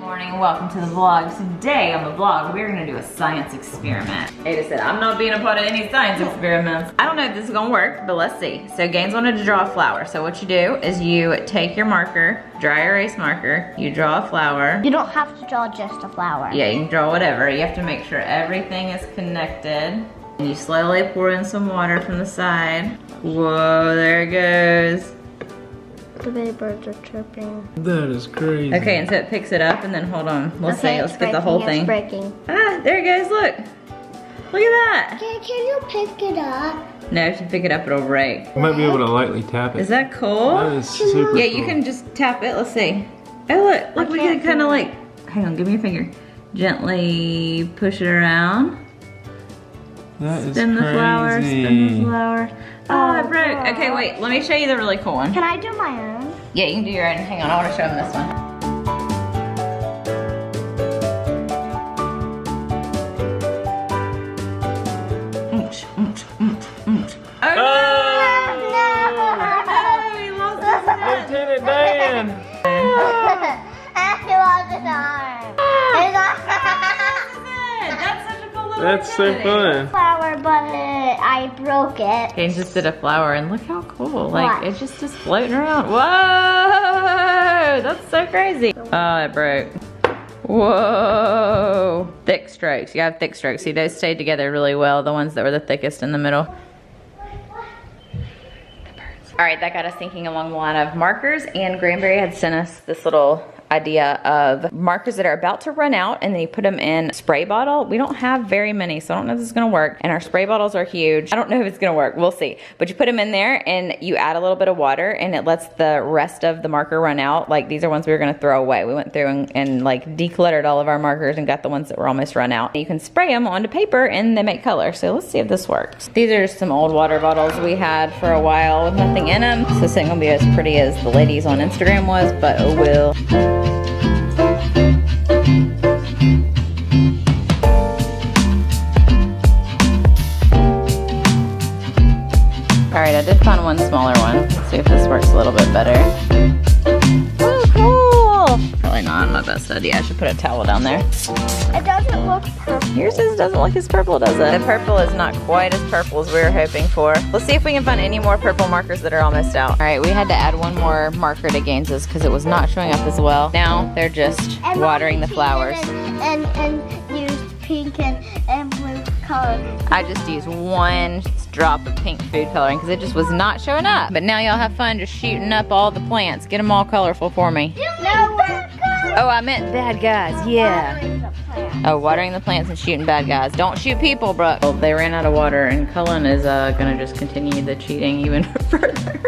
Morning, welcome to the vlog. Today on the vlog, we're gonna do a science experiment. Ada said, I'm not being a part of any science experiments. I don't know if this is gonna work, but let's see. So Gaines wanted to draw a flower. So what you do is you take your marker, dry erase marker, you draw a flower. You don't have to draw just a flower. Yeah, you can draw whatever. You have to make sure everything is connected. And you slowly pour in some water from the side. Whoa, there it goes. The baby birds are chirping. That is crazy. Okay, and so it picks it up, and then hold on. Let's get the whole thing. It's breaking. Ah, there it goes, look. Look at that. Can you pick it up? No, if you pick it up, it'll break. You might be able to lightly tap it. Is that cool? That is super Yeah, cool. you can just tap it. Let's see. Oh, look, we can kind of like, hang on, give me your finger. Gently push it around. That is Spin the flower, crazy. spin the flower. Oh, it broke. Okay, wait, let me show you the really cool one. Can I do my own? Yeah, you can do your own. Hang on, I want to show them this one. Oh no! Oh, he lost his hand. Lieutenant Dan! He lost his arm. That's such a cool little That's so activity. fun. Flower, but I broke it. Kane just did a flower and look how cool. Like, What? it's just floating around. Whoa! That's so crazy. Oh, it broke. Whoa! Thick strokes. You have thick strokes. See, those stayed together really well. The ones that were the thickest in the middle. All right, that got us thinking along the line of markers, and Granberry had sent us this little idea of markers that are about to run out, and then you put them in a spray bottle. We don't have very many, so I don't know if this is gonna work, and our spray bottles are huge. I don't know if it's gonna work, we'll see. But you put them in there and you add a little bit of water, and it lets the rest of the marker run out. Like, these are ones we were gonna throw away. We went through and like decluttered all of our markers and got the ones that were almost run out. You can spray them onto paper and they make color. So let's see if this works. These are some old water bottles we had for a while with nothing in them. So this ain't gonna be as pretty as the ladies on Instagram was, but oh well. All right, I did find one smaller one. Let's see if this works a little bit better. Oh, cool. Probably not my best idea. I should put a towel down there. It doesn't look purple. Yours doesn't look as purple, does it? The purple is not quite as purple as we were hoping for. Let's see if we can find any more purple markers that are almost out. All right, we had to add one more marker to Gaines's because it was not showing up as well. Now they're just watering the flowers. And use pink and blue color. I just used one drop of pink food coloring because it just was not showing up. But now y'all have fun just shooting up all the plants. Get them all colorful for me. No, Oh, I meant bad guys, yeah. Oh, watering the plants and shooting bad guys. Don't shoot people, Brooke. Well, they ran out of water, and Cullen is gonna just continue the cheating even further.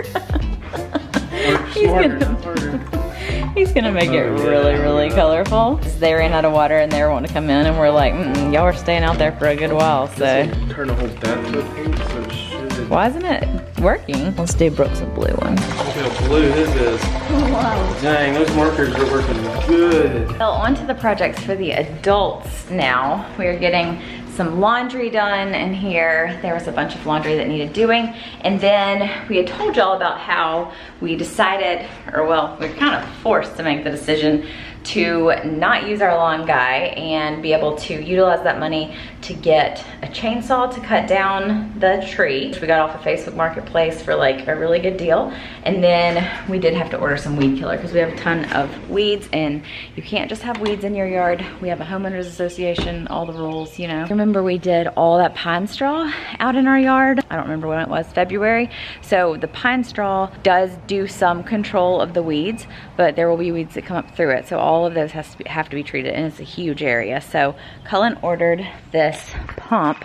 He's gonna make it really, really colorful. They ran out of water and they were wanting to come in, and we're like, y'all are staying out there for a good while, so. Turn the whole bathtub pink, so it should. Why isn't it working? Let's do Brooke's a blue one. Look how blue this is. Whoa. Dang, those markers are working good. Well, on to the projects for the adults now. We're getting some laundry done in here. There was a bunch of laundry that needed doing. And then we had told y'all about how we decided, or well, we were kind of forced to make the decision to not use our lawn guy and be able to utilize that money to get a chainsaw to cut down the tree, which we got off of Facebook Marketplace for like a really good deal. And then we did have to order some weed killer because we have a ton of weeds, and you can't just have weeds in your yard. We have a homeowners association, all the rules, you know. Remember we did all that pine straw out in our yard? I don't remember when it was, February. So the pine straw does do some control of the weeds, but there will be weeds that come up through it. So all of those have to be treated, and it's a huge area. So Cullen ordered this pump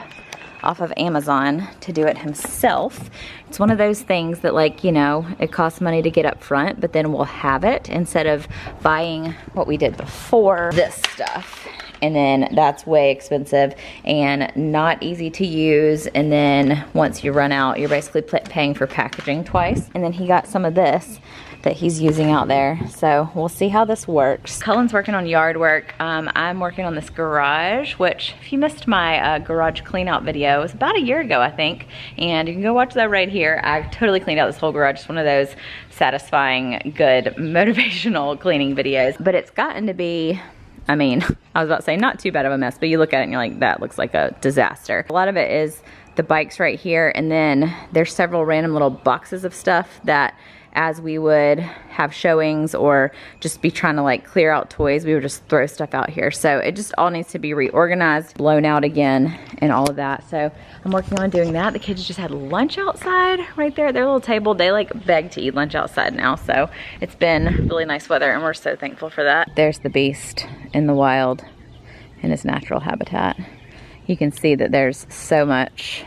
off of Amazon to do it himself. It's one of those things that, like, you know, it costs money to get up front, but then we'll have it instead of buying what we did before, this stuff. And then that's way expensive and not easy to use. And then once you run out, you're basically paying for packaging twice. And then he got some of this that he's using out there. So we'll see how this works. Cullen's working on yard work. I'm working on this garage, which if you missed my garage clean out video, it was about a year ago, I think. And you can go watch that right here. I totally cleaned out this whole garage. It's one of those satisfying, good, motivational cleaning videos. But it's gotten to be I mean, I was about to say not too bad of a mess, but you look at it and you're like, that looks like a disaster. A lot of it is the bikes right here, and then there's several random little boxes of stuff that as we would have showings or just be trying to like clear out toys, we would just throw stuff out here. So it just all needs to be reorganized, blown out again, and all of that. So I'm working on doing that. The kids just had lunch outside right there at their little table. They like beg to eat lunch outside now. So it's been really nice weather and we're so thankful for that. There's the beast in the wild in its natural habitat. You can see that there's so much,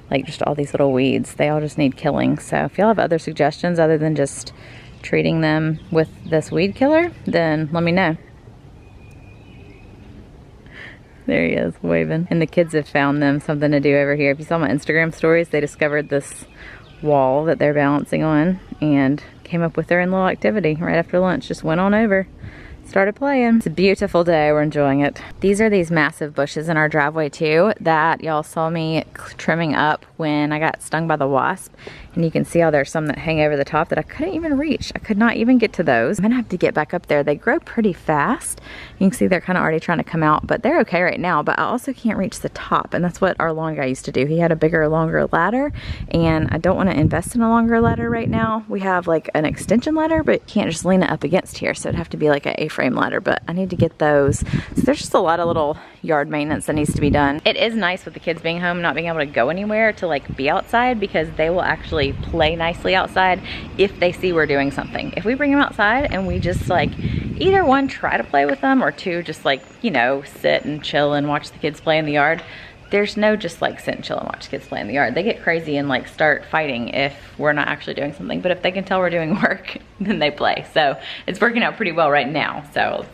like just all these little weeds. They all just need killing. So if y'all have other suggestions other than just treating them with this weed killer, then let me know. There he is, waving. And the kids have found them something to do over here. If you saw my Instagram stories, they discovered this wall that they're balancing on and came up with their own little activity right after lunch. Just went on over, started playing. It's a beautiful day, we're enjoying it. These are these massive bushes in our driveway too that y'all saw me trimming up when I got stung by the wasp. And you can see how there's some that hang over the top that I couldn't even reach. I could not even get to those. I'm gonna have to get back up there. They grow pretty fast. You can see they're kind of already trying to come out, but they're okay right now. But I also can't reach the top, and that's what our lawn guy used to do. He had a bigger, longer ladder, and I don't want to invest in a longer ladder right now. We have like an extension ladder, but you can't just lean it up against here, so it'd have to be like an A-frame ladder, but I need to get those. So there's just a lot of little yard maintenance that needs to be done. It is nice with the kids being home, not being able to go anywhere to like be outside, because they will actually play nicely outside if they see we're doing something. If we bring them outside and we just like either one, try to play with them, or two, just like, you know, sit and chill and watch the kids play in the yard, there's no just like sit and chill and watch the kids play in the yard. They get crazy and like start fighting if we're not actually doing something. But if they can tell we're doing work, then they play. So it's working out pretty well right now. So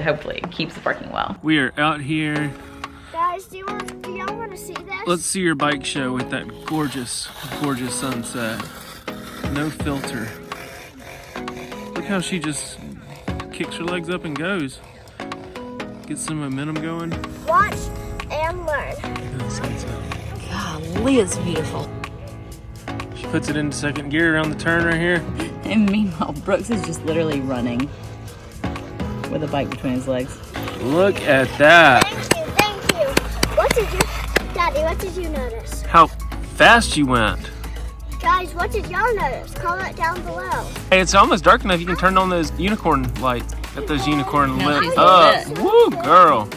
hopefully it keeps working well. We are out here. Guys, do y'all want to see this? Let's see your bike show with that gorgeous, gorgeous sunset. No filter. Look how she just kicks her legs up and goes. Get some momentum going. Watch and learn. Golly, it's beautiful. She puts it into second gear around the turn right here. And meanwhile, Brooks is just literally running with a bike between his legs. Look at that. Thank you. Daddy, what did you notice? How fast you went. Guys, what did y'all notice? Comment down below. Hey, it's almost dark enough. You can turn on those unicorn lights. Got those unicorn No, lit she's up. lit. Woo, girl.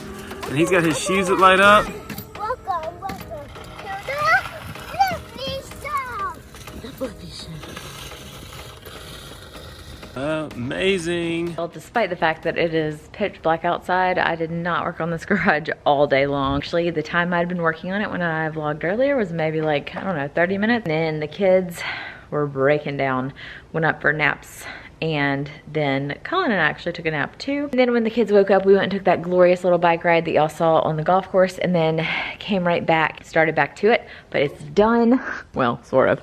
And he's got his shoes that light up. Welcome to the Flippy Show. Amazing. Well, despite the fact that it is pitch black outside, I did not work on this garage all day long. Actually, the time I'd been working on it when I vlogged earlier was maybe like, I don't know, 30 minutes. And then the kids were breaking down, went up for naps. And then Cullen and I actually took a nap too. And then when the kids woke up, we went and took that glorious little bike ride that y'all saw on the golf course, and then came right back, started back to it, but it's done. Well, sort of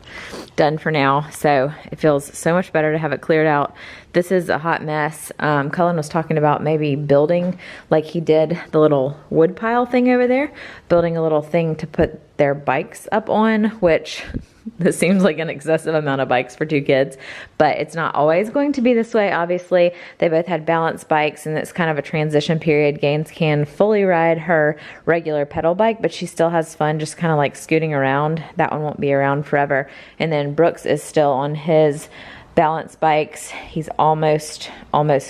done for now. So it feels so much better to have it cleared out. This is a hot mess. Cullen was talking about maybe building, like he did the little wood pile thing over there, building a little thing to put their bikes up on, which this seems like an excessive amount of bikes for two kids, but it's not always going to be this way. Obviously, they both had balance bikes, and it's kind of a transition period. Gaines can fully ride her regular pedal bike, but she still has fun just kind of like scooting around. That one won't be around forever. And then Brooks is still on his balance bikes. He's almost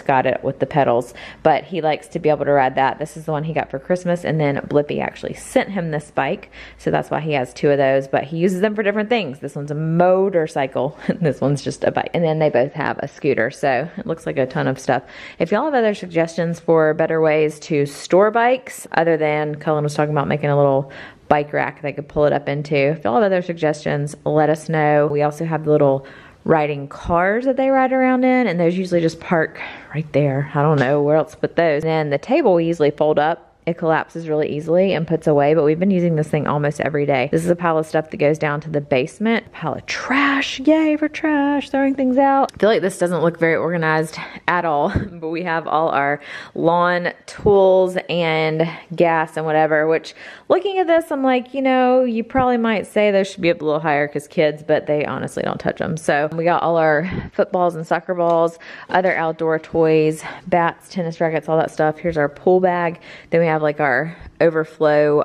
got it with the pedals, but he likes to be able to ride that. This is the one he got for Christmas, and then Blippi actually sent him this bike, so that's why he has two of those, but he uses them for different things. This one's a motorcycle, this one's just a bike, and then they both have a scooter, so it looks like a ton of stuff. If y'all have other suggestions for better ways to store bikes, other than Cullen was talking about making a little bike rack they could pull it up into, if y'all have other suggestions, let us know. We also have the little riding cars that they ride around in, and those usually just park right there. I don't know where else to put those. And then the table we usually fold up it collapses really easily and puts away, but we've been using this thing almost every day. This is a pile of stuff that goes down to the basement. A pile of trash, yay for trash, throwing things out. I feel like this doesn't look very organized at all, but we have all our lawn tools and gas and whatever, which looking at this, I'm like, you know, you probably might say those should be up a little higher because kids, but they honestly don't touch them. So we got all our footballs and soccer balls, other outdoor toys, bats, tennis rackets, all that stuff. Here's our pool bag. Then we have like our overflow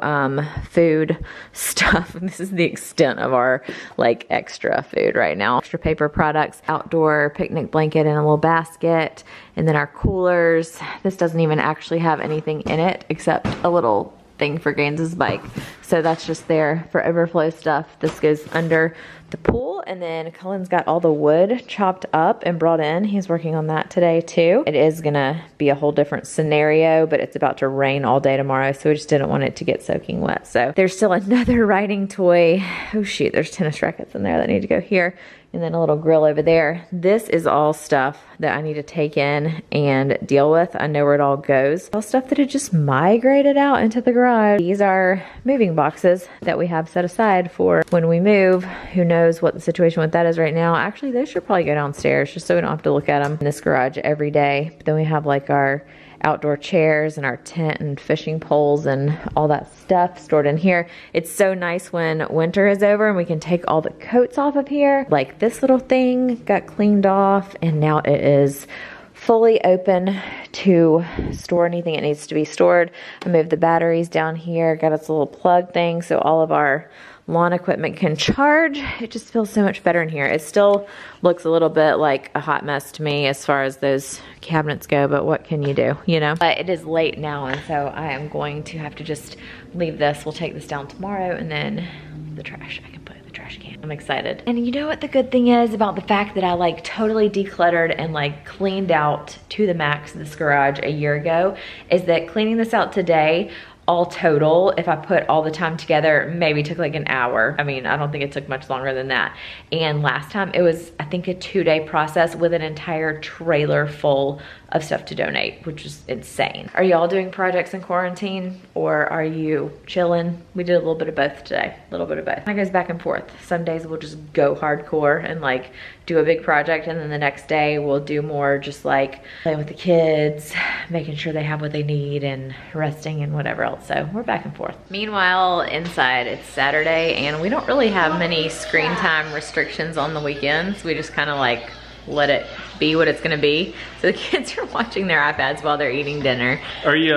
food stuff. And this is the extent of our like extra food right now. Extra paper products, outdoor picnic blanket in a little basket, and then our coolers. This doesn't even actually have anything in it except a little thing for Gaines's bike. So that's just there for overflow stuff. This goes under the pool, and then Cullen's got all the wood chopped up and brought in. He's working on that today too. It is gonna be a whole different scenario, but it's about to rain all day tomorrow, so we just didn't want it to get soaking wet. So there's still another riding toy. Oh shoot, there's tennis rackets in there that need to go here. And then a little grill over there. This is all stuff that I need to take in and deal with. I know where it all goes. All stuff that had just migrated out into the garage. These are moving boxes that we have set aside for when we move. Who knows what the situation with that is right now. Actually, those should probably go downstairs just so we don't have to look at them in this garage every day. But then we have like our outdoor chairs and our tent and fishing poles and all that stuff stored in here. It's so nice when winter is over and we can take all the coats off of here. Like this little thing got cleaned off and now it is fully open to store anything it needs to be stored. I moved the batteries down here, got its little plug thing so all of our lawn equipment can charge. It just feels so much better in here. It still looks a little bit like a hot mess to me as far as those cabinets go, but what can you do, you know? But it is late now, and so I am going to have to just leave this. We'll take this down tomorrow, and then the trash I can put in the trash can. I'm excited. And you know what the good thing is about the fact that I like totally decluttered and like cleaned out to the max this garage a year ago is that cleaning this out today, all total, if I put all the time together, maybe took like an hour. I mean, I don't think it took much longer than that. And last time it was, I think, a 2-day process with an entire trailer full of stuff to donate, which is insane. Are y'all doing projects in quarantine or are you chilling? We did a little bit of both today, a little bit of both. It goes back and forth. Some days we'll just go hardcore and like do a big project, and then the next day we'll do more just like playing with the kids, making sure they have what they need and resting and whatever else. So we're back and forth. Meanwhile, inside it's Saturday and we don't really have many screen time restrictions on the weekends. We just kind of like let it be what it's gonna be. So the kids are watching their iPads while they're eating dinner. Are you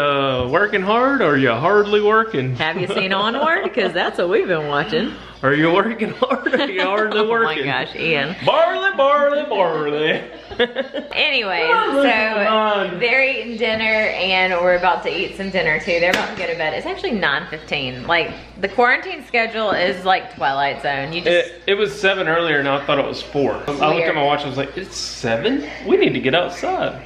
working hard or are you hardly working? Have you seen Onward? Because that's what we've been watching. Are you working hard or are you hardly working? Oh my gosh, Ian. Barley, barley, barley. Anyways, so they're eating dinner and we're about to eat some dinner too. They're about to go to bed. It's actually 9:15. Like the quarantine schedule is like Twilight Zone. You just it was 7 earlier and I thought it was 4. I looked at my watch, I was like, it's 7? We need to get outside.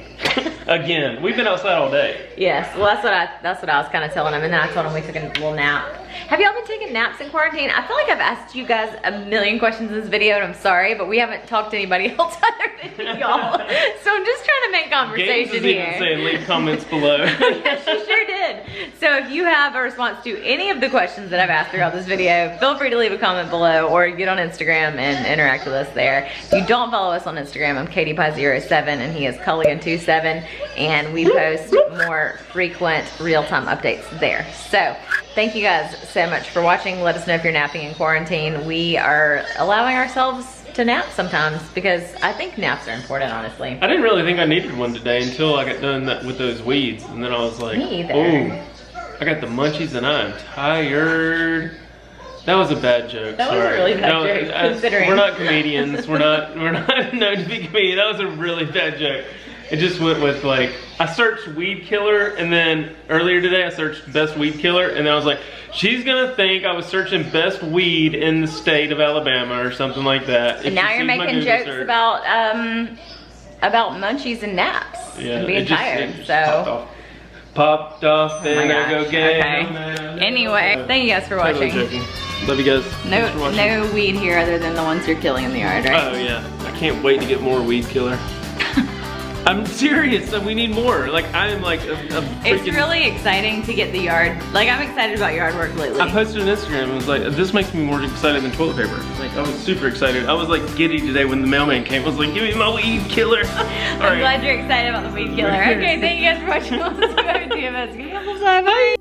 Again, we've been outside all day. Yes, well that's what I was kind of telling them, and then I told them we took a little nap. Have y'all been taking naps in quarantine? I feel like I've asked you guys a million questions in this video, and I'm sorry, but we haven't talked to anybody else other than y'all. So I'm just trying to make conversation Gaines is here. even saying leave comments below. Yes, she sure did. So if you have a response to any of the questions that I've asked throughout this video, feel free to leave a comment below or get on Instagram and interact with us there. If you don't follow us on Instagram, I'm KatiePie07 and he is Cullen27, and we post more frequent real-time updates there. So thank you guys so much for watching. Let us know if you're napping in quarantine. We are allowing ourselves to nap sometimes because I think naps are important, honestly. I didn't really think I needed one today until I got done with those weeds, and then I was like, Me either. oh, I got the munchies and I'm tired. That was a bad joke. That was sorry. a really bad joke, considering. We're not comedians. we're not known to be comedians. That was a really bad joke. It just went with like, I searched weed killer, and then earlier today I searched best weed killer, and then I was like, she's gonna think I was searching best weed in the state of Alabama or something like that. And now you're making jokes about munchies and naps and being tired. So popped off oh and I go get okay. Anyway, thank you guys for watching. Totally love you guys. No weed here other than the ones you're killing in the yard, right? Oh yeah, I can't wait to get more weed killer. I'm serious. We need more. Like I am like a freaking. It's really exciting to get the yard. Like I'm excited about yard work lately. I posted on Instagram and was like, this makes me more excited than toilet paper. Like I was super excited. I was like giddy today when the mailman came. I was like, give me my weed killer. I'm glad you're excited about the weed killer. Okay, thank you guys for watching. Let's go ahead and see you. Bye.